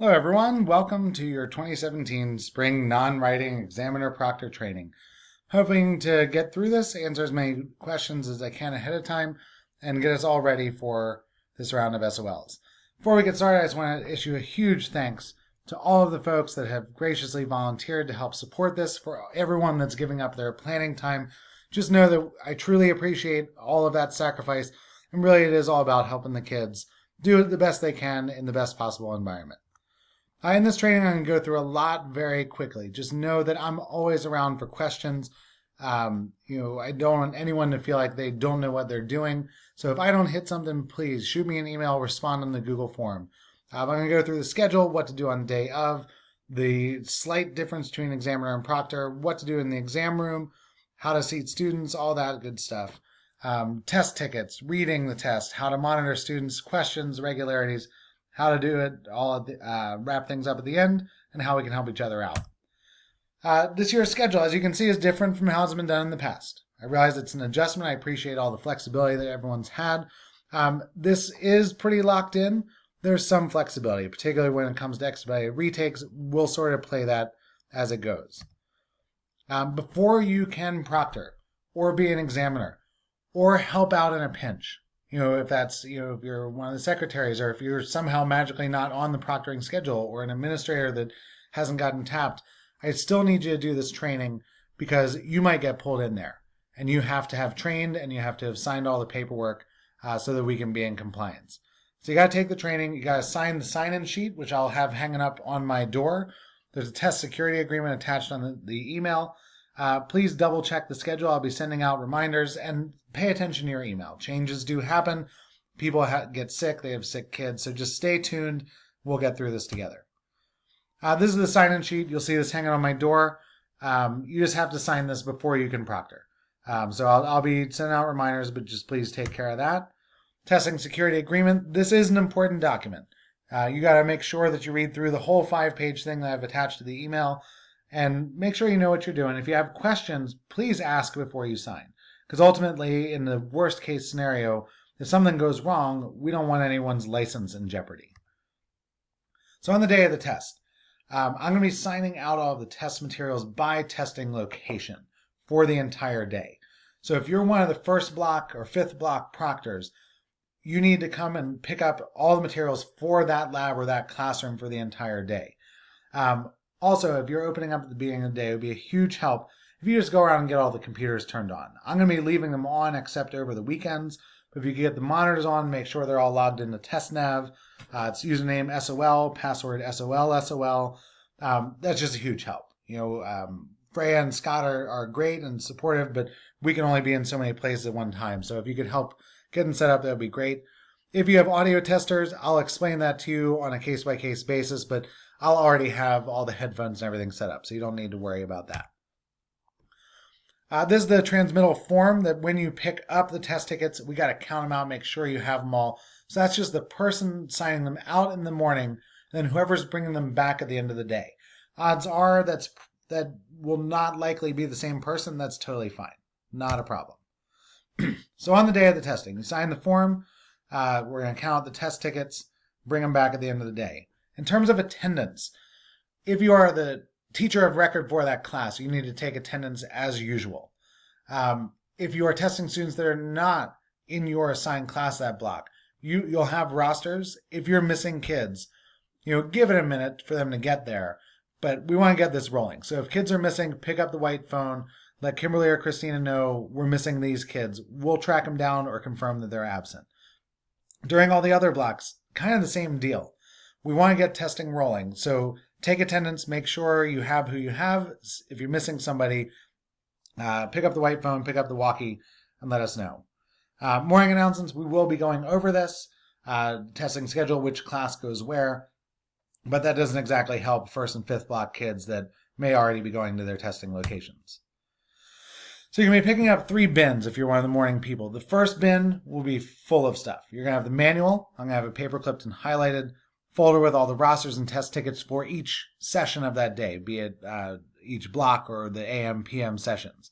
Hello everyone, welcome to your 2017 Spring Non-Writing Examiner Proctor Training. Hoping to get through this, answer as many questions as I can ahead of time, and get us all ready for this round of SOLs. Before we get started, I just want to issue a huge thanks to all of the folks that have graciously volunteered to help support this, for everyone that's giving up their planning time. Just know that I truly appreciate all of that sacrifice, and really it is all about helping the kids do the best they can in the best possible environment. In this training, I'm going to go through a lot very quickly. Just know that I'm always around for questions. I don't want anyone to feel like they don't know what they're doing. So if I don't hit something, please shoot me an email, respond on the Google form. I'm going to go through the schedule, what to do on the day of, the slight difference between examiner and proctor, what to do in the exam room, how to seat students, all that good stuff. Test tickets, reading the test, how to monitor students, questions, regularities, how to do it, wrap things up at the end, and how we can help each other out. This year's schedule, as you can see, is different from how it's been done in the past. I realize it's an adjustment. I appreciate all the flexibility that everyone's had. This is pretty locked in. There's some flexibility, particularly when it comes to expedited retakes. We'll sort of play that as it goes. Before you can proctor or be an examiner or help out in a pinch, if that's, if you're one of the secretaries, or if you're somehow magically not on the proctoring schedule, or an administrator that hasn't gotten tapped, I still need you to do this training because you might get pulled in there. And you have to have trained and you have to have signed all the paperwork so that we can be in compliance. So you got to take the training. You got to sign the sign-in sheet, which I'll have hanging up on my door. There's a test security agreement attached on the email. Please double check the schedule. I'll be sending out reminders, and pay attention to your email. Changes do happen. People get sick. They have sick kids. So just stay tuned. We'll get through this together. This is the sign-in sheet. You'll see this hanging on my door. You just have to sign this before you can proctor. So I'll be sending out reminders, but just please take care of that. Testing security agreement. This is an important document. You got to make sure that you read through the whole 5-page thing that I've attached to the email, and make sure you know what you're doing. If you have questions, please ask before you sign. Because ultimately, in the worst case scenario, if something goes wrong, we don't want anyone's license in jeopardy. So on the day of the test, I'm going to be signing out all of the test materials by testing location for the entire day. So if you're one of the first block or fifth block proctors, you need to come and pick up all the materials for that lab or that classroom for the entire day. Also, if you're opening up at the beginning of the day, it would be a huge help if you just go around and get all the computers turned on. I'm going to be leaving them on except over the weekends, but if you can get the monitors on, make sure they're all logged into TestNav. It's username SOL, password SOL. That's just a huge help. Freya and Scott are great and supportive, but we can only be in so many places at one time. So if you could help get them set up, that would be great. If you have audio testers, I'll explain that to you on a case-by-case basis, but I'll already have all the headphones and everything set up, so you don't need to worry about that. This is the transmittal form that when you pick up the test tickets, we got to count them out, make sure you have them all. So that's just the person signing them out in the morning, and then whoever's bringing them back at the end of the day. Odds are that will not likely be the same person. That's totally fine. Not a problem. So on the day of the testing, you sign the form. We're going to count the test tickets, bring them back at the end of the day. In terms of attendance, if you are the teacher of record for that class, you need to take attendance as usual. If you are testing students that are not in your assigned class that block, you'll have rosters. If you're missing kids, give it a minute for them to get there, but we want to get this rolling. So if kids are missing, pick up the white phone, let Kimberly or Christina know we're missing these kids. We'll track them down or confirm that they're absent. During all the other blocks, kind of the same deal. We want to get testing rolling. So take attendance, make sure you have who you have. If you're missing somebody, pick up the white phone, pick up the walkie, and let us know. Morning announcements, we will be going over this. Testing schedule, which class goes where. But that doesn't exactly help first and fifth block kids that may already be going to their testing locations. So you're going to be picking up 3 bins if you're one of the morning people. The first bin will be full of stuff. You're going to have the manual. I'm going to have it paper clipped and highlighted. Folder with all the rosters and test tickets for each session of that day, be it each block or the AM, PM sessions.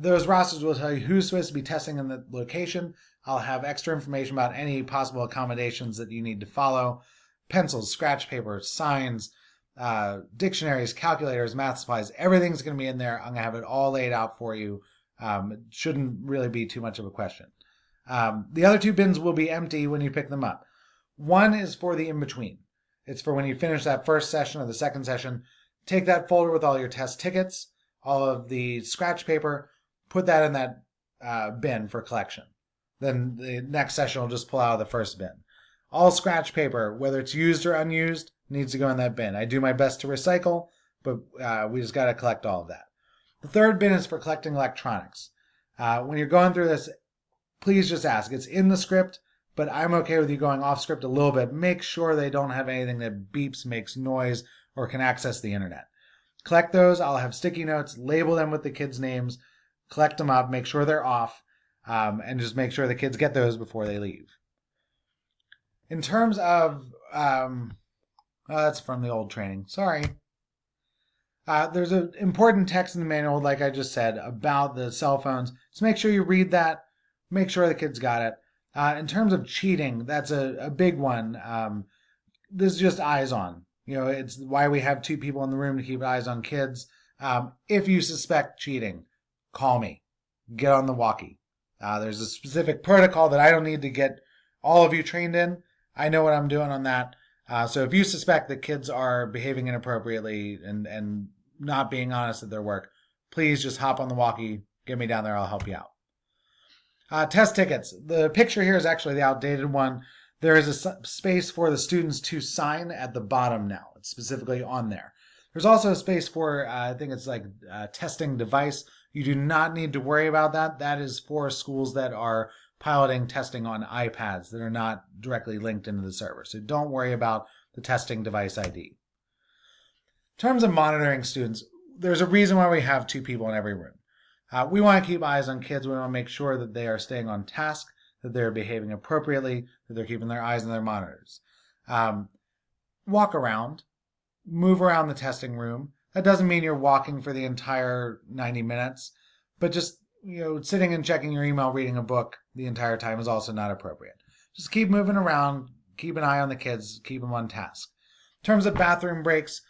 Those rosters will tell you who's supposed to be testing in the location. I'll have extra information about any possible accommodations that you need to follow. pencils, scratch paper, signs, dictionaries, calculators, math supplies. Everything's going to be in there. I'm going to have it all laid out for you. It shouldn't really be too much of a question. The other 2 bins will be empty when you pick them up. One is for the in-between. It's for when you finish that first session or the second session. Take that folder with all your test tickets, all of the scratch paper, put that in that bin for collection. Then the next session will just pull out of the first bin. All scratch paper, whether it's used or unused, needs to go in that bin. I do my best to recycle, but we just got to collect all of that. The third bin is for collecting electronics. When you're going through this, please just ask. It's in the script, but I'm okay with you going off script a little bit. Make sure they don't have anything that beeps, makes noise, or can access the internet. Collect those. I'll have sticky notes, label them with the kids' names, collect them up, make sure they're off, and just make sure the kids get those before they leave. In terms of, that's from the old training, sorry. There's an important text in the manual, like I just said, about the cell phones. So make sure you read that, make sure the kids got it. In terms of cheating, that's a big one. This is just eyes on. It's why we have 2 people in the room to keep eyes on kids. If you suspect cheating, call me. Get on the walkie. There's a specific protocol that I don't need to get all of you trained in. I know what I'm doing on that. So if you suspect that kids are behaving inappropriately and not being honest at their work, please just hop on the walkie, get me down there, I'll help you out. Test tickets. The picture here is actually the outdated one. There is a space for the students to sign at the bottom now. It's specifically on there. There's also a space for, I think it's like a testing device. You do not need to worry about that. That is for schools that are piloting testing on iPads that are not directly linked into the server. So don't worry about the testing device ID. In terms of monitoring students, there's a reason why we have 2 people in every room. We want to keep eyes on kids. We want to make sure that they are staying on task, that they're behaving appropriately, that they're keeping their eyes on their monitors. Walk around, move around the testing room. That doesn't mean you're walking for the entire 90 minutes, but just sitting and checking your email, reading a book the entire time is also not appropriate. Just keep moving around, keep an eye on the kids, keep them on task. In terms of bathroom breaks,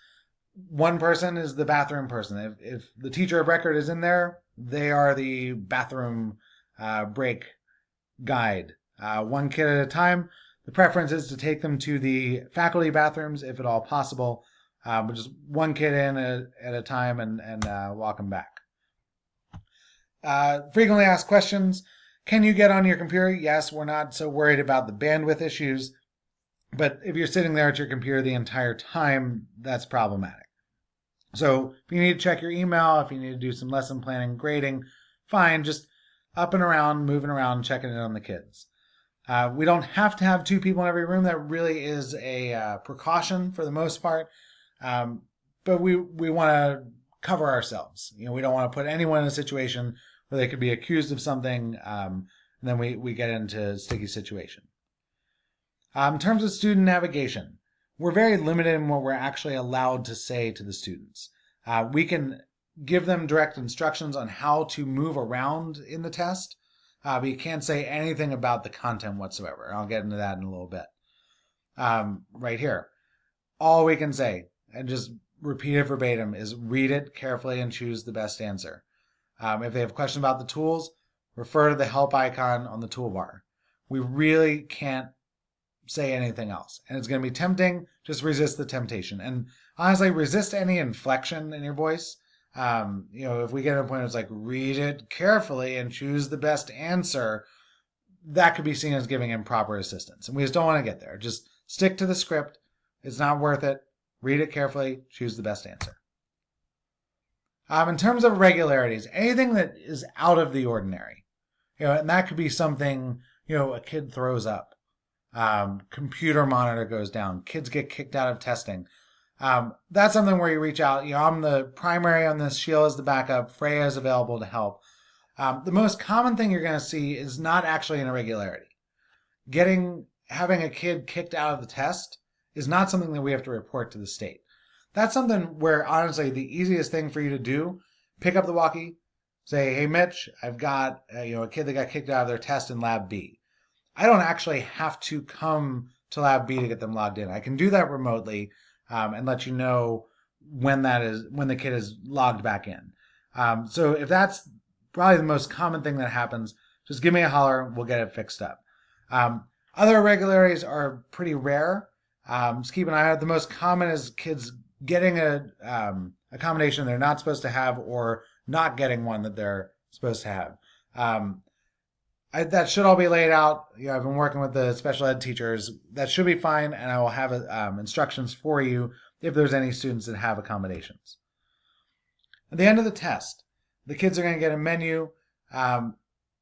one person is the bathroom person. If the teacher of record is in there, they are the bathroom break guide. 1 kid at a time. The preference is to take them to the faculty bathrooms if at all possible, but just 1 kid in at a time and walk them back. Frequently asked questions. Can you get on your computer? Yes, we're not so worried about the bandwidth issues, but if you're sitting there at your computer the entire time, that's problematic. So if you need to check your email, if you need to do some lesson planning, grading, fine, just up and around, moving around, checking in on the kids. We don't have to have 2 people in every room. That really is a precaution for the most part, but we want to cover ourselves. We don't want to put anyone in a situation where they could be accused of something, and then we get into a sticky situation. In terms of student navigation, we're very limited in what we're actually allowed to say to the students. We can give them direct instructions on how to move around in the test, but you can't say anything about the content whatsoever. I'll get into that in a little bit. Right here. All we can say, and just repeat it verbatim, is read it carefully and choose the best answer. If they have questions about the tools, refer to the help icon on the toolbar. We really can't say anything else. And it's going to be tempting. Just resist the temptation. And honestly, resist any inflection in your voice. If we get to a point where it's like, read it carefully and choose the best answer, that could be seen as giving improper assistance. And we just don't want to get there. Just stick to the script. It's not worth it. Read it carefully. Choose the best answer. In terms of irregularities, anything that is out of the ordinary, and that could be something, a kid throws up, computer monitor goes down, kids get kicked out of testing. That's something where you reach out. I'm the primary on this. Sheila's the backup. Freya is available to help. The most common thing you're going to see is not actually an irregularity. Having a kid kicked out of the test is not something that we have to report to the state. That's something where, honestly, the easiest thing for you to do, pick up the walkie, say, hey, Mitch, I've got a kid that got kicked out of their test in Lab B. I don't actually have to come to lab B to get them logged in. I can do that remotely and let you know when the kid is logged back in. So if that's probably the most common thing that happens, just give me a holler. We'll get it fixed up. Other irregularities are pretty rare. Just keep an eye out. The most common is kids getting a accommodation they're not supposed to have, or not getting one that they're supposed to have. That should all be laid out. I've been working with the special ed teachers. That should be fine, and I will have instructions for you if there's any students that have accommodations. At the end of the test, the kids are going to get a menu.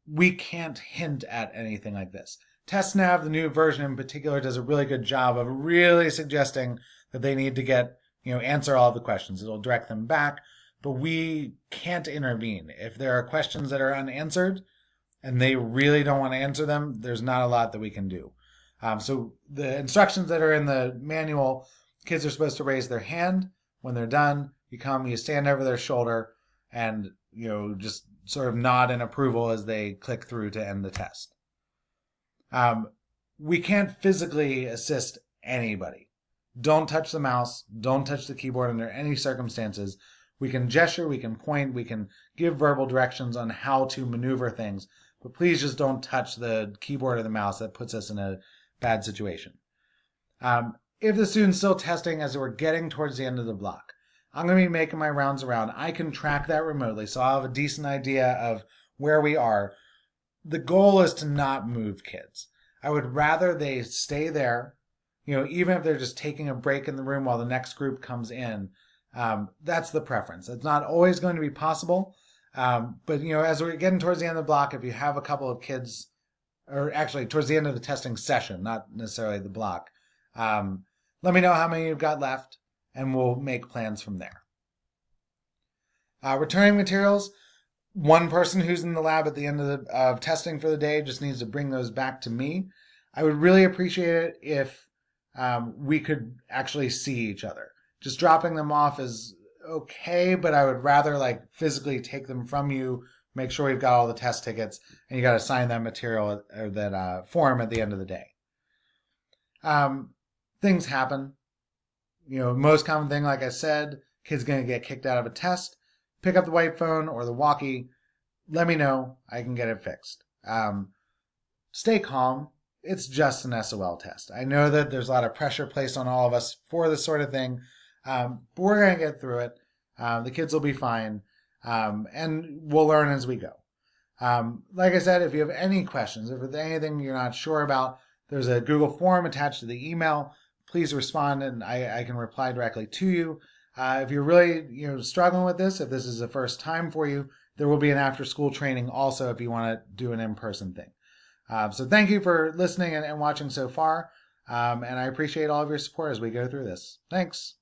We can't hint at anything like this. TestNav, the new version in particular, does a really good job of really suggesting that they need to answer all of the questions. It'll direct them back, but we can't intervene. If there are questions that are unanswered and they really don't want to answer them, there's not a lot that we can do. So the instructions that are in the manual, kids are supposed to raise their hand. When they're done, you stand over their shoulder and just sort of nod in approval as they click through to end the test. We can't physically assist anybody. Don't touch the mouse. Don't touch the keyboard under any circumstances. We can gesture, we can point, we can give verbal directions on how to maneuver things, but please just don't touch the keyboard or the mouse. That puts us in a bad situation. If the student's still testing as we're getting towards the end of the block, I'm going to be making my rounds around. I can track that remotely, so I'll have a decent idea of where we are. The goal is to not move kids. I would rather they stay there, even if they're just taking a break in the room while the next group comes in. That's the preference. It's not always going to be possible, but as we're getting towards the end of the block, if you have a couple of kids, or actually towards the end of the testing session, not necessarily the block, let me know how many you've got left, and we'll make plans from there. Returning materials. One person who's in the lab at the end of testing for the day just needs to bring those back to me. I would really appreciate it if we could actually see each other. Just dropping them off is okay, but I would rather physically take them from you, make sure we've got all the test tickets, and you got to sign that material or that form at the end of the day. Things happen. Most common thing, like I said, kid's going to get kicked out of a test. Pick up the white phone or the walkie. Let me know. I can get it fixed. Stay calm. It's just an SOL test. I know that there's a lot of pressure placed on all of us for this sort of thing, but we're going to get through it. The kids will be fine, and we'll learn as we go. Like I said, if you have any questions, if there's anything you're not sure about, there's a Google form attached to the email. Please respond, and I can reply directly to you. If you're really struggling with this, if this is the first time for you, there will be an after-school training also if you want to do an in-person thing. So thank you for listening and watching so far, and I appreciate all of your support as we go through this. Thanks.